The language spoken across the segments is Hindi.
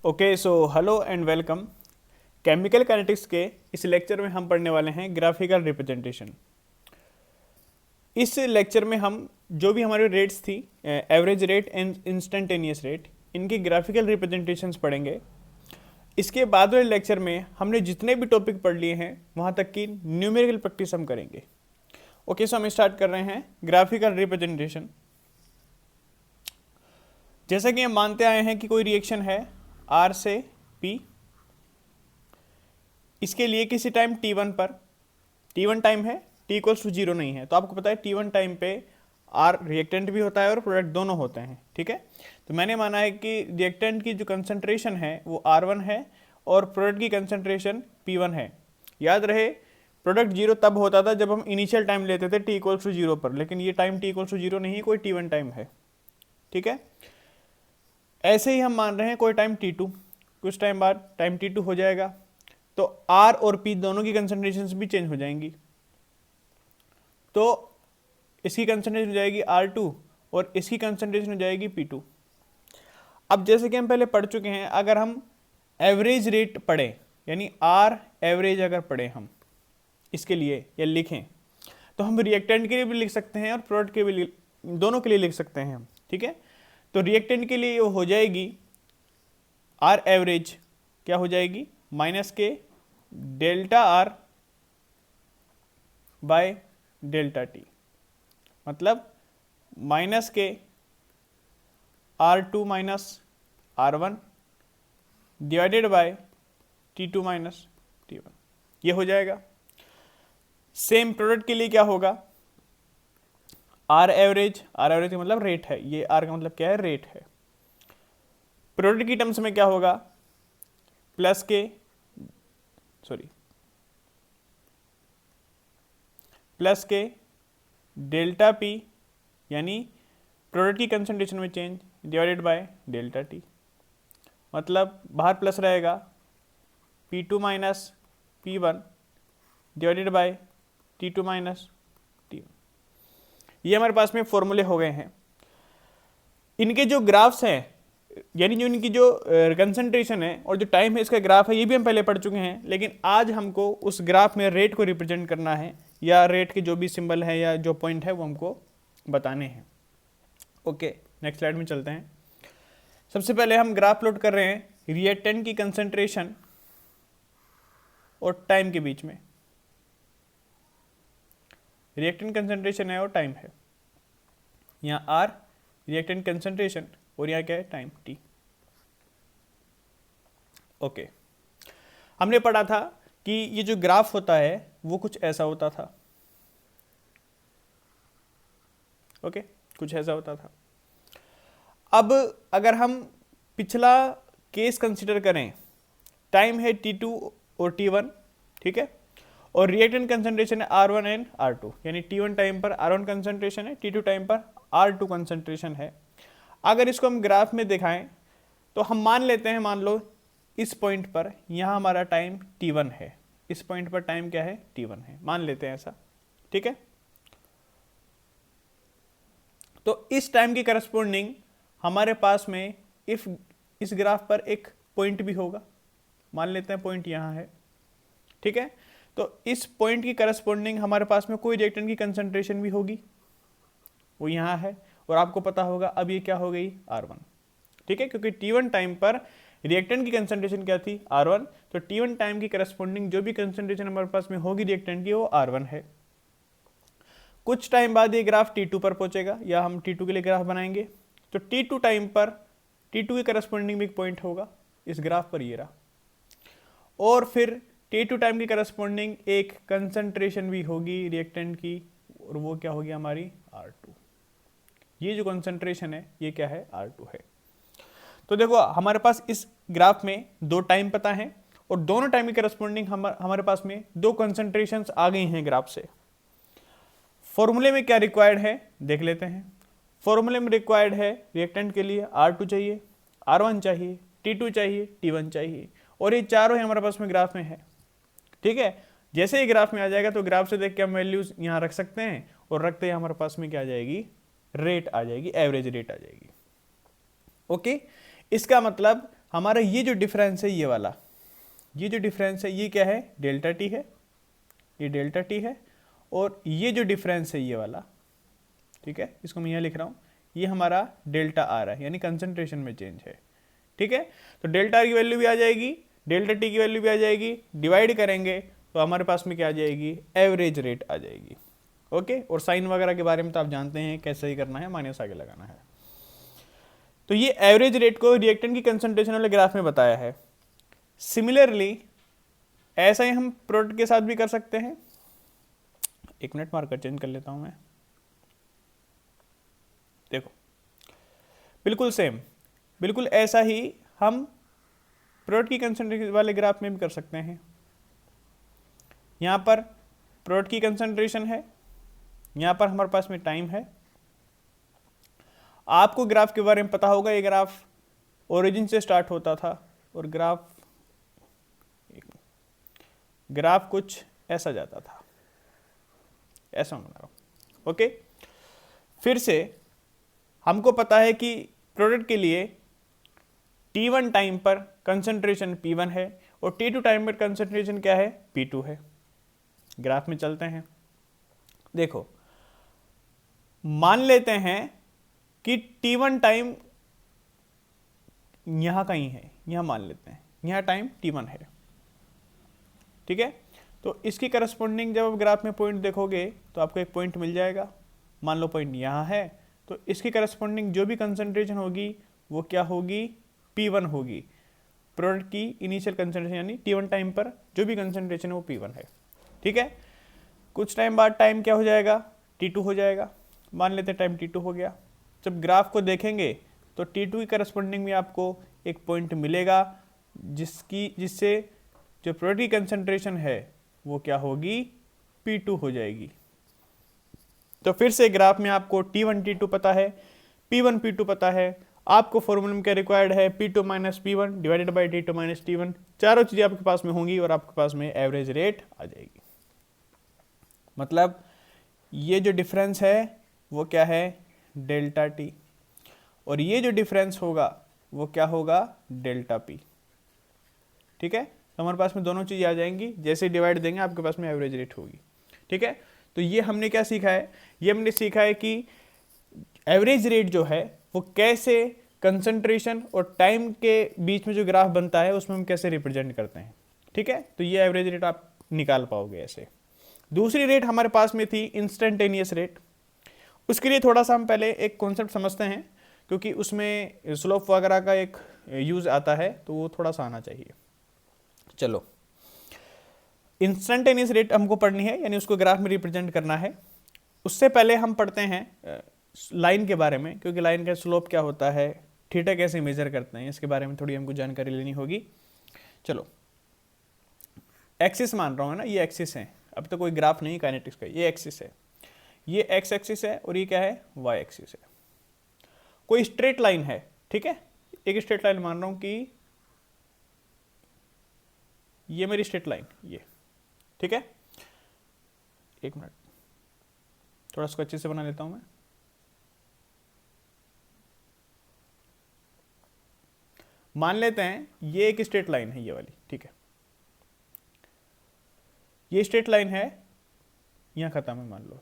Okay so hello and welcome. Chemical kinetics के इस लेक्चर में हम पढ़ने वाले हैं ग्राफिकल रिप्रेजेंटेशन। इस लेक्चर में हम जो भी हमारी रेट्स थी, average rate and instantaneous rate, इनकी ग्राफिकल रिप्रेजेंटेशंस पढ़ेंगे। इसके बाद वाले लेक्चर में हमने जितने भी टॉपिक पढ़ लिए हैं वहाँ तक की न्यूमेरिकल प्रैक्टिस हम करेंगे। ओके सो हम स्टार्ट कर रहे हैं ग्राफिकल रिप्रेजेंटेशन। जैसा कि हम मानते आए हैं कि कोई रिएक्शन है आर से पी, इसके लिए किसी टाइम t1 पर, t1 टाइम है, t इक्वल्स टू 0 नहीं है, तो आपको पता है t1 टाइम पे आर रिएक्टेंट भी होता है और प्रोडक्ट दोनों होते हैं। ठीक है, तो मैंने माना है कि रिएक्टेंट की जो कंसंट्रेशन है वो R1 है और प्रोडक्ट की कंसंट्रेशन P1 है। याद रहे प्रोडक्ट जीरो तब होता था जब हम इनिशियल टाइम लेते थे t इक्वल्स टू 0 पर, लेकिन ये टाइम t इक्वल्स टू 0 नहीं, कोई t1 टाइम है। ठीक है, ऐसे ही हम मान रहे हैं कोई टाइम t2, कुछ टाइम बाद टाइम t2 हो जाएगा, तो R और P दोनों की कंसंट्रेशन भी चेंज हो जाएंगी, तो इसकी कंसंट्रेशन हो जाएगी R2 और इसकी कंसंट्रेशन हो जाएगी P2। अब जैसे कि हम पहले पढ़ चुके हैं, अगर हम एवरेज रेट पढ़ें यानी R एवरेज अगर पढ़ें हम इसके लिए या लिखें, तो हम रिएक्टेंट के लिए भी लिख सकते हैं और प्रोडक्ट के भी दोनों के लिए लिख सकते हैं हम। ठीक है, तो रिएक्टेंट के लिए वो हो जाएगी R एवरेज, क्या हो जाएगी, माइनस के delta R by delta T, मतलब माइनस के R2 minus R1 divided by T2 minus T1, ये हो जाएगा। सेम प्रोडक्ट के लिए क्या होगा, R एवरेज, R एवरेज का मतलब रेट है, ये R का मतलब क्या है, रेट है। प्रोडक्ट की टर्म्स में क्या होगा, प्लस के प्लस के डेल्टा पी यानी प्रोडक्ट की कंसंट्रेशन में change divided by delta T, मतलब बाहर प्लस रहेगा P2 minus P1 divided by T2 minus T1। ये हमारे पास में फॉर्मूले हो गए हैं। इनके जो ग्राफ्स हैं यानी जो इनकी जो कंसंट्रेशन है और जो टाइम है इसका ग्राफ है, ये भी हम पहले पढ़ चुके हैं, लेकिन आज हमको उस ग्राफ में रेट को रिप्रेजेंट करना है या रेट के जो भी सिंबल है या जो पॉइंट है वो हमको बताने हैं। ओके, नेक्स्ट स्लाइड में चलते हैं। सबसे पहले हम ग्राफ प्लॉट कर रहे हैं रिएक्टेंट की कंसंट्रेशन और टाइम के बीच में। रिएक्टेंट कंसंट्रेशन है और टाइम है, यहाँ आर रिएक्टेंट कंसंट्रेशन और यहाँ क्या है, टाइम t। ओके, हमने पढ़ा था कि ये जो ग्राफ होता है वो कुछ ऐसा होता था। ओके, कुछ ऐसा होता था। अब अगर हम पिछला केस कंसिडर करें, टाइम है t2 और t1, ठीक है, और रिएक्टेंट कंसंट्रेशन है R1 एंड R2, यानी t1 टाइम पर R1 कंसंट्रेशन है, t2 टाइम पर R2 कंसंट्रेशन है। अगर इसको हम ग्राफ में दिखाएं तो हम मान लेते हैं, मान लो इस पॉइंट पर यहाँ हमारा टाइम t1 है, इस पॉइंट पर टाइम क्या है, t1 है, मान लेते हैं ऐसा। ठीक है, तो इस टाइम के करस्पॉन्डिंग हमारे पास में इफ इस ग्राफ पर एक पॉइंट भी होगा, मान लेते हैं पॉइंट यहाँ है। ठीक है, तो इस पॉइंट की करस्पॉन्डिंग हमारे पास में कोई रिएक्टेंट की कंसंट्रेशन भी होगी, वो यहाँ है, और आपको पता होगा अब ये क्या हो गई, R1। ठीक है, क्योंकि t1 टाइम पर रिएक्टेंट की कंसंट्रेशन क्या थी, R1, तो t1 टाइम की करस्पॉन्डिंग जो भी कंसंट्रेशन हमारे पास में होगी रिएक्टेंट की वो R1 है। कुछ टाइम बाद ये ग्राफ t2 पर पहुंचेगा, या हम t2 के लिए ग्राफ बनाएंगे, तो t2 टाइम पर t2 के करस्पॉन्डिंग भी एक पॉइंट होगा इस ग्राफ पर, ये रहा, और फिर t2 टाइम की करस्पॉन्डिंग एक कंसंट्रेशन भी होगी रिएक्टेंट की, और वो क्या होगी हमारी, R2। ये जो कंसंट्रेशन है ये क्या है, R2 है। तो देखो हमारे पास इस ग्राफ में दो टाइम पता है और दोनों टाइम की करस्पॉन्डिंग हमारे पास में दो कंसंट्रेशंस आ गई हैं ग्राफ से। फॉर्मूले में क्या रिक्वायर्ड है देख लेते हैं। फॉर्मूले में रिक्वायर्ड है रिएक्टेंट के लिए R2 चाहिए, R1 चाहिए, T2 चाहिए, T1 चाहिए, और ये चारों ही हमारे पास में ग्राफ में है। ठीक है, जैसे ही ग्राफ में आ जाएगा तो ग्राफ से देख के हम वैल्यूज यहाँ रख सकते हैं, और रखते ही हमारे पास में क्या आ जाएगी, रेट आ जाएगी, एवरेज रेट आ जाएगी। ओके, इसका मतलब हमारा ये जो डिफरेंस है, ये वाला, ये जो डिफरेंस है ये क्या है, डेल्टा टी है, ये डेल्टा टी है, और ये जो डिफरेंस है ये वाला, ठीक है, इसको मैं यहाँ लिख रहा हूँ, ये हमारा डेल्टा आर है, यानी कंसंट्रेशन में चेंज है, ठीक है। तो डेल्टा आर की वैल्यू भी आ जाएगी, डेल्टा टी की वैल्यू भी आ जाएगी, डिवाइड करेंगे तो हमारे पास में क्या आ जाएगी, एवरेज रेट आ जाएगी, ओके। और साइन वगैरह के बारे में तो आप जानते हैं कैसे ही करना है, माइनस आगे लगाना है। तो ये एवरेज रेट को रिएक्टेंट की कंसंट्रेशन वाले ग्राफ में बताया है। सिमिलरली ऐसा ही हम प्रोडक्ट के साथ भी कर सकते हैं। एक मिनट, मार्कर चेंज कर लेता हूं मैं। देखो बिल्कुल सेम, बिल्कुल ऐसा ही हम प्रोडक्ट की कंसंट्रेशन वाले ग्राफ में भी कर सकते हैं। यहां पर प्रोडक्ट की कंसंट्रेशन है, यहां पर हमारे पास में टाइम है। आपको ग्राफ के बारे में पता होगा, ये ग्राफ ओरिजिन से स्टार्ट होता था और ग्राफ कुछ ऐसा जाता था, ऐसा बना रहा हूं, ओके। फिर से हमको पता है कि प्रोडक्ट के लिए T1 टाइम पर कंसंट्रेशन P1 है और T2 टाइम पर कंसंट्रेशन क्या है, P2 है। ग्राफ में चलते हैं, देखो मान लेते हैं कि T1 टाइम यहां कहीं है, यहां मान लेते हैं यहां टाइम T1 है, ठीक है। तो इसकी करस्पॉन्डिंग जब आप ग्राफ में पॉइंट देखोगे तो आपको एक पॉइंट मिल जाएगा, मान लो पॉइंट यहां है, तो इसकी करस्पॉन्डिंग जो भी कंसंट्रेशन होगी वो क्या होगी, P1 होगी। प्रोडक्ट की इनिशियल कंसंट्रेशन यानी T1 टाइम पर जो भी कंसंट्रेशन है वो P1 है, ठीक है। कुछ टाइम बाद टाइम क्या हो जाएगा, T2 हो जाएगा। मान लेते हैं टाइम T2 हो गया। जब ग्राफ को देखेंगे तो T2 की करस्पॉन्डिंग में आपको एक पॉइंट मिलेगा जिससे जो प्रोडक्ट की कंसंट्रेशन है वो क्या होगी, P2 हो जाएगी। तो फिर से ग्राफ में आपको T1 T2 पता है, P1 P2 पता है, आपको फॉर्मूला में क्या रिक्वायर्ड है, P2 minus P1 divided by T2 minus T1। चारों चीजें आपके पास में होंगी और आपके पास में एवरेज रेट आ जाएगी। मतलब ये जो डिफरेंस है वो क्या है, डेल्टा टी, और ये जो डिफरेंस होगा वो क्या होगा, डेल्टा पी, ठीक है। तो हमारे पास में दोनों चीजें आ जाएंगी, जैसे डिवाइड देंगे आपके पास में एवरेज रेट होगी, ठीक है। तो ये हमने क्या सीखा है, ये हमने सीखा है कि एवरेज रेट जो है वो कैसे कंसंट्रेशन और टाइम के बीच में जो ग्राफ बनता है उसमें हम कैसे रिप्रेजेंट करते हैं, ठीक है। तो ये एवरेज रेट आप निकाल पाओगे ऐसे। दूसरी रेट हमारे पास में थी इंस्टेंटेनियस रेट। उसके लिए थोड़ा सा हम पहले एक कॉन्सेप्ट समझते हैं, क्योंकि उसमें स्लोप वगैरह का एक यूज आता है तो वो थोड़ा सा आना चाहिए। चलो, इंस्टेंटेनियस रेट हमको पढ़नी है, यानी उसको ग्राफ में रिप्रेजेंट करना है। उससे पहले हम पढ़ते हैं लाइन के बारे में, क्योंकि लाइन का स्लोप क्या होता है, थीटा कैसे मेजर करते हैं, इसके बारे में थोड़ी हमको जानकारी लेनी होगी। चलो, एक्सिस मान रहा हूँ ना, ये एक्सिस है, अब तो कोई ग्राफ नहीं काइनेटिक्स का, ये एक्सिस है, ये एक्स एक्सिस है और ये क्या है, वाई एक्सिस है। कोई स्ट्रेट लाइन है, ठीक है, एक स्ट्रेट लाइन मान रहा हूँ कि ये मेरी स्ट्रेट लाइन, ये, ठीक है। एक मिनट, थोड़ा इसको अच्छे से बना लेता हूं मैं। मान लेते हैं ये एक स्ट्रेट लाइन है, ये वाली, ठीक है, ये स्ट्रेट लाइन है, यहां खत्म है मान लो,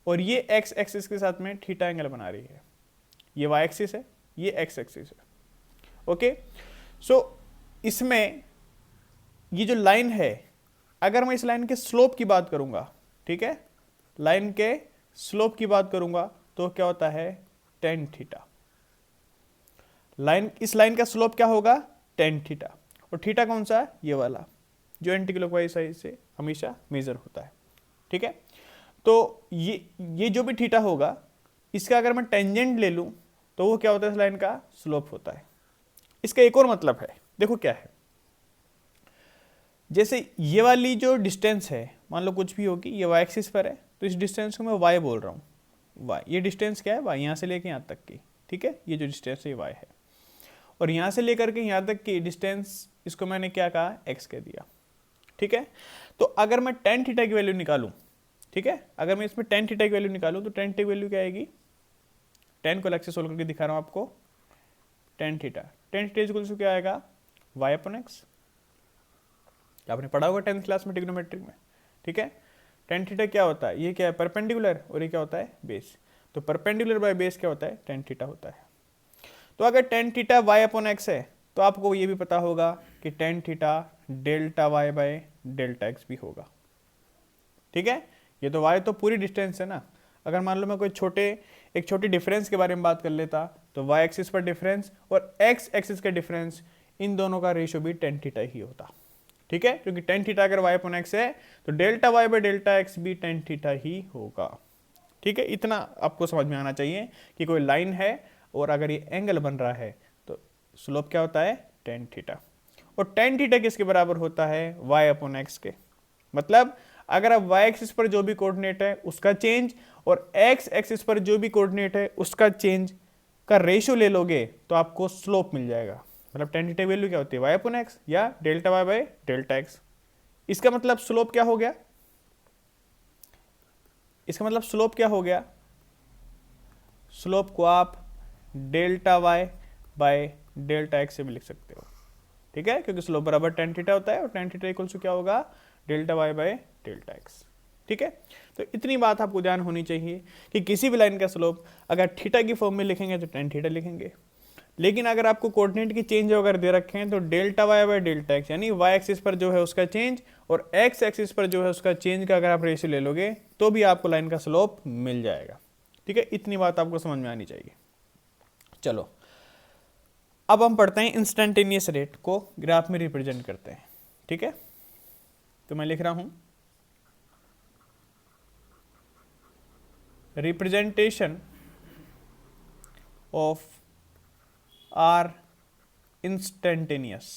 और ये एक्स एक्सिस के साथ में थीटा एंगल बना रही है, ये वाई एक्सिस है, ये एक्स एक्सिस है, ओके। सो इसमें ये जो लाइन है, अगर मैं इस लाइन के स्लोप की बात करूंगा, ठीक है, लाइन के स्लोप की बात करूंगा तो क्या होता है, टेन थीटा। इस लाइन का स्लोप क्या होगा, टेन थीटा, और थीटा कौन सा है, ये वाला जो एंटी क्लॉकवाइज साइड से हमेशा मेजर होता है, ठीक है। तो ये जो भी थीटा होगा, इसका अगर मैं टेंजेंट ले लूं तो वो क्या होता है, इस लाइन का स्लोप होता है। इसका एक और मतलब है, देखो क्या है, जैसे ये वाली जो डिस्टेंस है, मान लो कुछ भी होगी, ये वाई एक्सिस पर है, तो इस डिस्टेंस को मैं वाई बोल रहा हूँ, वाई, ये डिस्टेंस क्या है, वाई, यहाँ से लेके यहाँ तक की, ठीक है, ये जो डिस्टेंस है ये वाई है, और यहाँ से लेकर के यहाँ तक की डिस्टेंस, इसको मैंने क्या कहा, एक्स कह दिया, ठीक है। तो अगर मैं टेन थीटा की वैल्यू निकालूं, ठीक है, अगर मैं इसमें टेन थीटा की वैल्यू निकालूं तो टेन थीटा की वैल्यू क्या आएगी, टेन को अलग से सोल्व करके दिखा रहा हूँ आपको, tan theta, tan theta equal to क्या आएगा, y अपॉन एक्स। आपने पढ़ा होगा 10th क्लास में ट्रिग्नोमेट्रिक में, ठीक है। टेन थीटा क्या होता है, ये क्या है परपेंडिकुलर, और ये क्या होता है बेस। तो परपेंडिकुलर बाय बेस क्या होता है, टेन थीटा होता है। तो अगर tan theta y upon x है तो आपको ये भी पता होगा कि tan theta delta y by delta x भी होगा, ठीक है। ये तो y तो पूरी डिस्टेंस है ना। अगर मान लो मैं कोई एक छोटी डिफरेंस के बारे में बात कर लेता तो y एक्सिस पर डिफरेंस और x एक्सिस का डिफरेंस, इन दोनों का रेशियो भी टेन थीटा ही होता, ठीक है। क्योंकि टेन थीटा अगर y अपॉन एक्स है तो delta y by delta x भी टेन थीटा ही होगा, ठीक है। इतना आपको समझ में आना चाहिए कि कोई लाइन है और अगर ये एंगल बन रहा है तो स्लोप क्या होता है, टेन थीटा। और टेन थीटा किसके बराबर होता है, y अपॉन एक्स के। मतलब अगर आप y एक्सिस पर जो भी कोऑर्डिनेट है उसका चेंज और x एक्सिस पर जो भी कोऑर्डिनेट है उसका चेंज का रेशियो ले लोगे तो आपको स्लोप मिल जाएगा। मतलब टेन थीटा वैल्यू क्या होती है, y अपॉन एक्स या delta y by delta x. इसका मतलब स्लोप क्या हो गया, इसका मतलब स्लोप क्या हो गया, स्लोप को आप delta y by delta x से भी लिख सकते हो, ठीक है। क्योंकि स्लोप बराबर टेन थीटा होता है और टेन थीटा इक्वल टू क्या होगा, delta y by delta x, ठीक है। तो इतनी बात आपको ध्यान होनी चाहिए कि किसी भी लाइन का स्लोप अगर थीटा की फॉर्म में लिखेंगे तो टेन थीटा लिखेंगे, लेकिन अगर आपको कोऑर्डिनेट की चेंज अगर दे रखे हैं तो delta y by delta x, यानी y एक्सिस पर जो है उसका चेंज और x एक्सिस पर जो है उसका चेंज का अगर आप रेशियो ले लोगे तो भी आपको लाइन का स्लोप मिल जाएगा, ठीक है। इतनी बात आपको समझ में आनी चाहिए। चलो अब हम पढ़ते हैं इंस्टेंटेनियस रेट को ग्राफ में रिप्रेजेंट करते हैं, ठीक है। तो मैं लिख रहा हूं रिप्रेजेंटेशन ऑफ आर इंस्टेंटेनियस,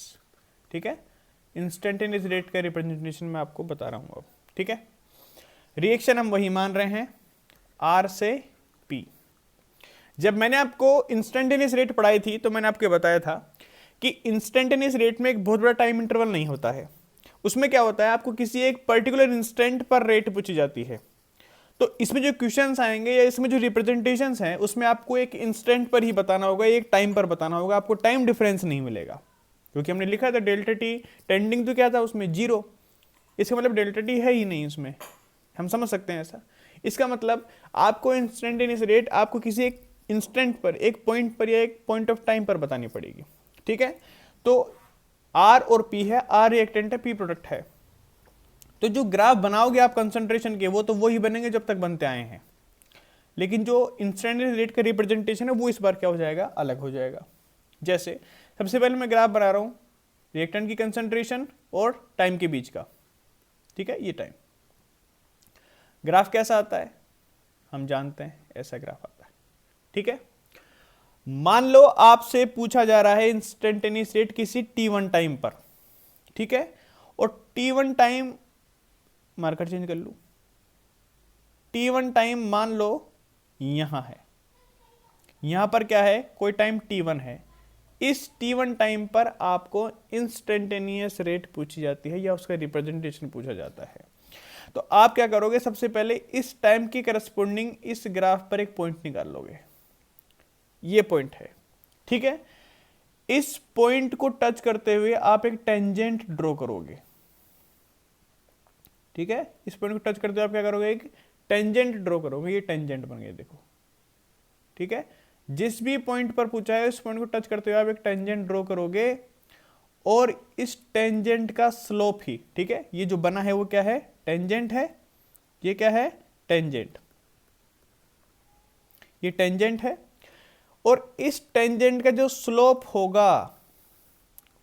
ठीक है। इंस्टेंटेनियस रेट का रिप्रेजेंटेशन मैं आपको बता रहा हूं अब, ठीक है। रिएक्शन हम वही मान रहे हैं आर से पी। जब मैंने आपको इंस्टेंटेनियस रेट पढ़ाई थी तो मैंने आपको बताया था कि इंस्टेंटेनियस रेट में एक बहुत बड़ा टाइम इंटरवल नहीं होता है। उसमें क्या होता है, आपको किसी एक पर्टिकुलर इंस्टेंट पर रेट पूछी जाती है। तो इसमें जो क्वेश्चंस आएंगे या इसमें जो रिप्रेजेंटेशंस हैं उसमें आपको एक इंस्टेंट पर ही बताना होगा, एक टाइम पर बताना होगा, आपको टाइम डिफरेंस नहीं मिलेगा। क्योंकि हमने लिखा था डेल्टा टी टेंडिंग तो क्या था उसमें जीरो, इसका मतलब डेल्टा टी है ही नहीं उसमें, हम समझ सकते हैं ऐसा। इसका मतलब आपको इंस्टेंटेनियस रेट आपको किसी एक इंस्टेंट पर, एक पॉइंट पर या एक पॉइंट ऑफ टाइम पर बतानी पड़ेगी, ठीक है। तो आर और पी है, आर रिएक्टेंट है, पी प्रोडक्ट है। तो जो ग्राफ बनाओगे आप कंसंट्रेशन के वो तो वही बनेंगे जब तक बनते आए हैं, लेकिन जो इंस्टेंटेनियस रेट का रिप्रेजेंटेशन है वो इस बार क्या हो जाएगा, अलग हो जाएगा। जैसे सबसे पहले मैं ग्राफ बना रहा हूं रिएक्टेंट की कंसंट्रेशन और टाइम के बीच का, ठीक है। ये टाइम ग्राफ कैसा आता है हम जानते हैं, ऐसा ग्राफ आता है, ठीक है। मान लो आपसे पूछा जा रहा है इंस्टेंटेनियस रेट किसी t1 टाइम पर, ठीक है। और t1 टाइम मार्कर चेंज कर लूं, t1 टाइम मान लो यहां है, यहां पर क्या है, कोई टाइम t1 है। इस t1 टाइम पर आपको इंस्टेंटेनियस रेट पूछी जाती है या उसका रिप्रेजेंटेशन पूछा जाता है। तो आप क्या करोगे, सबसे पहले इस टाइम की करस्पॉन्डिंग इस ग्राफ पर एक पॉइंट निकाल लोगे, ये पॉइंट है, ठीक है। इस पॉइंट को टच करते हुए आप एक टेंजेंट ड्रॉ करोगे, ठीक है। इस पॉइंट को टच करते हुए आप क्या करोगे, एक टेंजेंट ड्रॉ करोगे, ये टेंजेंट बन गया देखो, ठीक है। जिस भी पॉइंट पर पूछा है उस पॉइंट को टच करते हुए आप एक टेंजेंट ड्रॉ करोगे और इस टेंजेंट का स्लोप ही, ठीक है, ये जो बना है वो क्या है, टेंजेंट है। ये क्या है, टेंजेंट, ये टेंजेंट है। और इस टेंजेंट का जो स्लोप होगा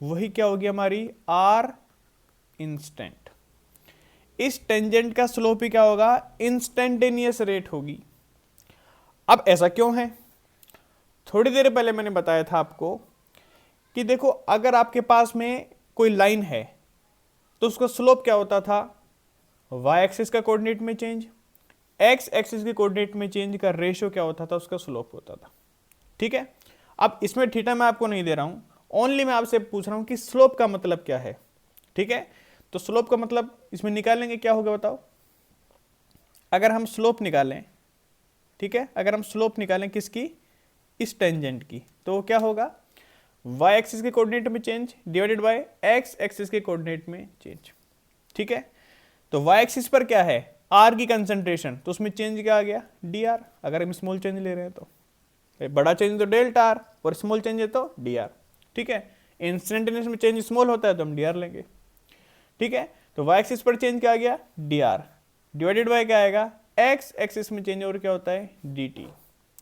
वही क्या होगी हमारी आर इंस्टेंट। इस टेंजेंट का स्लोप ही क्या होगा, इंस्टेंटेनियस रेट होगी। अब ऐसा क्यों है, थोड़ी देर पहले मैंने बताया था आपको कि देखो अगर आपके पास में कोई लाइन है तो उसका स्लोप क्या होता था, y एक्सिस का कोऑर्डिनेट में चेंज, x एक्सिस के कोऑर्डिनेट में चेंज का रेशियो क्या होता था, उसका स्लोप होता था, ठीक है। अब इसमें थीटा मैं आपको नहीं दे रहा हूं, ओनली मैं आपसे पूछ रहा हूं कि स्लोप का मतलब क्या है, ठीक है। तो स्लोप का मतलब इसमें निकालेंगे क्या होगा बताओ, अगर हम स्लोप निकालें, ठीक है, अगर हम स्लोप निकालें किसकी, इस टेंजेंट की, तो क्या होगा, वाई एक्सिस के कोऑर्डिनेट में change divided by x axis के कोऑर्डिनेट में चेंज। ठीक है, तो वाई एक्सिस पर क्या है, आर की कंसंट्रेशन, तो उसमें चेंज क्या आ गया, डी आर। अगर हम स्मॉल चेंज ले रहे हैं तो बड़ा चेंज तो डेल्टा आर और स्मॉल चेंज है तो डी आर। ठीक है, इंस्टेंटेनियस में चेंज स्मॉल होता है तो हम डी आर लेंगे। ठीक है, तो वाई एक्सिस पर चेंज क्या आ गया, डी आर डिवाइडेड बाय क्या आएगा, एक्स एक्सिस में चेंज और क्या होता है, डी टी।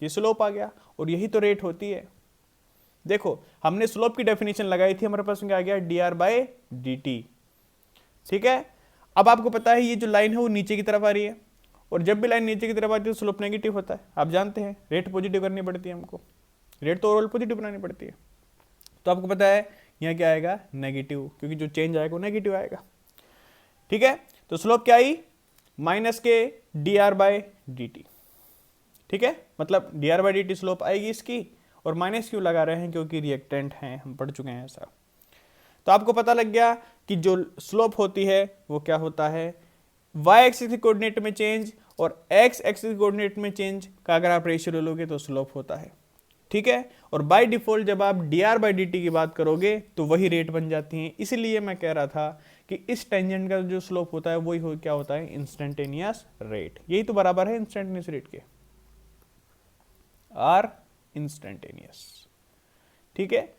ये स्लोप आ गया और यही तो रेट होती है। देखो हमने स्लोप की डेफिनेशन लगाई थी, हमारे पास क्या आ गया, D R by D T. ठीक है, अब आपको पता है ये जो लाइन है वो नीचे की तरफ आ रही है, और जब भी लाइन नीचे की तरफ आती है तो स्लोप नेगेटिव होता है। आप जानते हैं रेट पॉजिटिव करनी पड़ती है हमको, रेट तो ओवरऑल पॉजिटिव बनानी पड़ती है। तो आपको पता है यहाँ क्या आएगा, नेगेटिव, क्योंकि जो चेंज आएगा वो नेगेटिव आएगा। ठीक है, तो स्लोप क्या आई, माइनस के D R by D T. ठीक है, मतलब D R by D T slope आएगी इसकी, और माइनस क्यों लगा रहे हैं, क्योंकि रिएक्टेंट हैं, हम पढ़ चुके हैं ऐसा। तो आपको पता लग गया कि जो स्लोप होती है वो क्या होता है, वाई एक्सिस के कोऑर्डिनेट में चेंज और एक्स एक्सिस के कोऑर्डिनेट में चेंज का अगर आप रेशियो ले लोगे तो स्लोप होता है। ठीक है, और बाय डिफॉल्ट जब आप D R by D T की बात करोगे तो वही रेट बन जाती हैं। इसीलिए मैं कह रहा था कि इस टेंजेंट का जो स्लोप होता है वही क्या होता है, इंस्टेंटेनियस रेट। यही तो बराबर है इंस्टेंटेनियस रेट के, आर इंस्टेंटेनियस। ठीक है,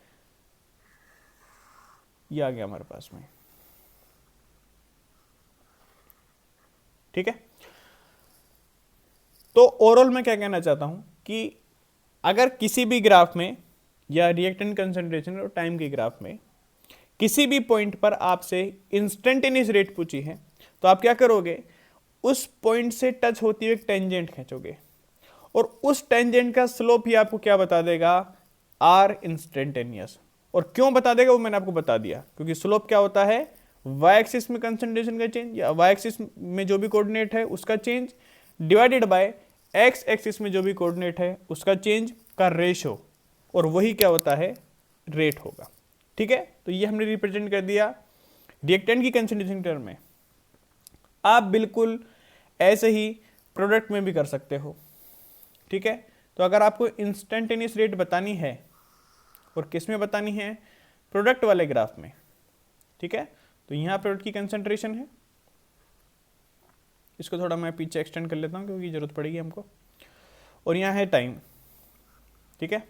ये आ गया हमारे पास में। ठीक है, तो ओवरऑल मैं क्या कहना चाहता हूं कि अगर किसी भी ग्राफ में या रिएक्टेंट कंसंट्रेशन और टाइम के ग्राफ में किसी भी पॉइंट पर आपसे इंस्टेंटेनियस रेट पूछी है तो आप क्या करोगे, उस पॉइंट से टच होती हुई एक टेंजेंट खींचोगे, और उस टेंजेंट का स्लोप ही आपको क्या बता देगा, आर इंस्टेंटेनियस। और क्यों बता देगा वो मैंने आपको बता दिया, क्योंकि स्लोप क्या होता है, वाई एक्सिस में कंसंट्रेशन का चेंज या वाई एक्सिस में जो भी कोऑर्डिनेट है उसका change divided by x axis में जो भी कोऑर्डिनेट है उसका चेंज का रेशो, और वही क्या होता है, रेट होगा। ठीक है, तो ये हमने रिप्रेजेंट कर दिया रिएक्टेंट की कंसंट्रेशन टर्म में। आप बिल्कुल ऐसे ही प्रोडक्ट में भी कर सकते हो। ठीक है, तो अगर आपको इंस्टेंटेनियस रेट बतानी है, और किस में बतानी है, प्रोडक्ट वाले ग्राफ में। ठीक है, तो यहां प्रोडक्ट की कंसंट्रेशन है, इसको थोड़ा मैं पीछे एक्सटेंड कर लेता हूं क्योंकि जरूरत पड़ेगी हमको, और यहां है टाइम। ठीक है,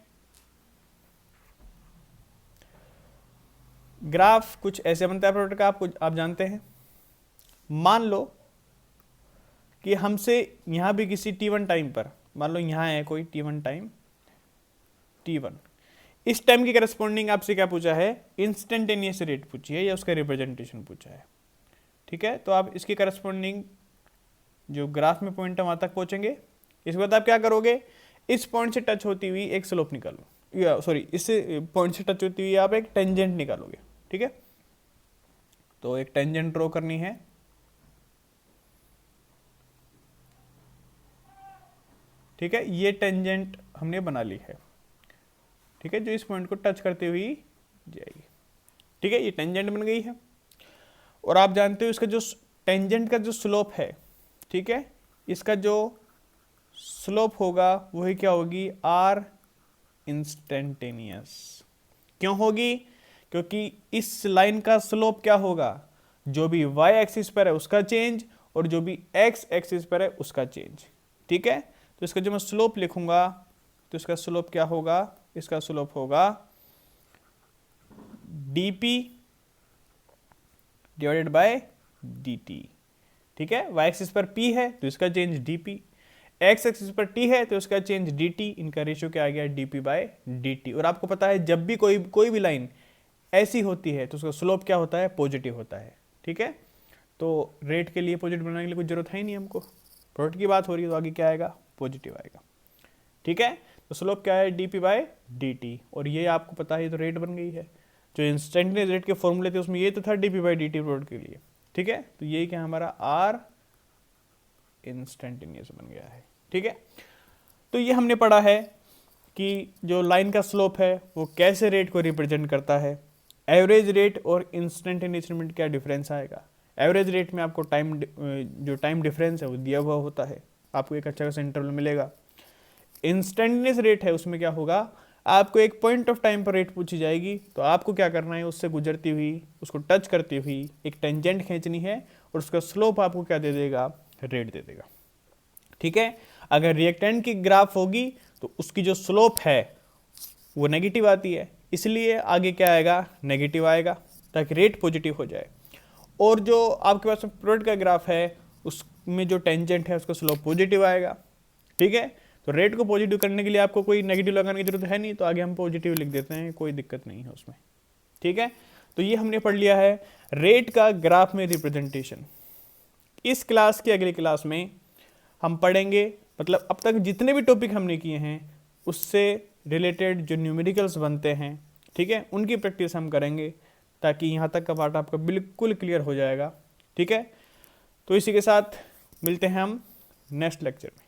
ग्राफ कुछ ऐसे बनता है प्रोडक्ट का, आप जानते हैं। मान लो कि हमसे यहां भी किसी t1 टाइम पर, मान लो यहां है कोई t1 टाइम, t1 इस टाइम की करस्पॉन्डिंग आपसे क्या पूछा है, इंस्टेंटेनियस रेट पूछी है या उसका रिप्रेजेंटेशन पूछा है। ठीक है, तो आप इसकी करस्पॉन्डिंग जो ग्राफ में पॉइंट वहां तक पहुंचेंगे, इसके बाद आप क्या करोगे, इस पॉइंट से टच होती हुई एक स्लोप निकालो, या सॉरी इस पॉइंट से टच होती हुई आप एक टेंजेंट निकालोगे। ठीक है, तो एक टेंजेंट ड्रॉ करनी है। ठीक है, ये टेंजेंट हमने बना ली है। ठीक है, जो इस पॉइंट को टच करते हुई जाएगी। ठीक है, ये टेंजेंट बन गई है, और आप जानते हो इसका जो टेंजेंट का जो स्लोप है, ठीक है, इसका जो स्लोप होगा वही क्या होगी, आर इंस्टेंटेनियस। क्यों होगी, क्योंकि इस लाइन का स्लोप क्या होगा, जो भी वाई एक्सिस पर है उसका चेंज और जो भी एक्स एक्सिस पर है उसका चेंज। ठीक है, तो इसका जो मैं स्लोप लिखूंगा तो इसका स्लोप क्या होगा, इसका स्लोप होगा dp डिवाइडेड बाय dt। ठीक है, y एक्सिस पर p है तो इसका चेंज dp, x एक्सिस पर t है तो इसका चेंज dt, इनका रेशियो क्या आ गया, dp बाय dt। और आपको पता है जब भी कोई भी लाइन ऐसी होती है तो उसका स्लोप क्या होता है, पॉजिटिव होता है। ठीक है, तो रेट के लिए पॉजिटिव बनाने के लिए कुछ जरूरत है ही नहीं हमको, प्रोडक्ट की बात हो रही है तो आगे क्या आएगा, पॉजिटिव आएगा। ठीक है, तो स्लोप क्या है, dp बाय dt, और ये आपको पता है तो रेट बन गई है। जो इंस्टेंटेनियस रेट के फॉर्मूले थे उसमें ये तो था dp बाय dt प्रोडक्ट के लिए। ठीक है, तो यही क्या हमारा r इंस्टेंटेनियस बन गया है। ठीक है, तो ये हमने पढ़ा है कि जो लाइन का स्लोप है वो कैसे रेट को रिप्रेजेंट करता है। एवरेज रेट और इंस्टेंटेनियस रेट में क्या डिफरेंस आएगा। एवरेज रेट में आपको जो टाइम डिफरेंस है वो दिया हुआ होता है, आपको एक अच्छा खासा इंटरवल मिलेगा। इंस्टेंटेनियस रेट है उसमें क्या होगा, आपको एक पॉइंट ऑफ टाइम पर रेट पूछी जाएगी तो आपको क्या करना है, उससे गुजरती हुई, उसको टच करती हुई एक टेंजेंट खींचनी है और उसका स्लोप आपको क्या दे देगा, रेट दे देगा। ठीक है, अगर रिएक्टेंट की ग्राफ होगी तो उसकी जो स्लोप है वो नेगेटिव आती है, इसलिए आगे क्या आएगा, नेगेटिव आएगा, ताकि रेट पॉजिटिव हो जाए। और जो आपके पास प्रोडक्ट का ग्राफ है उसमें जो टेंजेंट है उसका स्लोप पॉजिटिव आएगा। ठीक है, तो रेट को पॉजिटिव करने के लिए आपको कोई नेगेटिव लगाने की जरूरत है नहीं, तो आगे हम पॉजिटिव लिख देते हैं, कोई दिक्कत नहीं है उसमें। ठीक है, तो ये हमने पढ़ लिया है रेट का ग्राफ में रिप्रेजेंटेशन। इस क्लास की अगली क्लास में हम पढ़ेंगे, मतलब अब तक जितने भी टॉपिक हमने किए हैं उससे रिलेटेड जो न्यूमेरिकल्स बनते हैं, ठीक है, उनकी प्रैक्टिस हम करेंगे, ताकि यहाँ तक का पार्ट आपका बिल्कुल क्लियर हो जाएगा। ठीक है, तो इसी के साथ मिलते हैं हम नेक्स्ट लेक्चर में।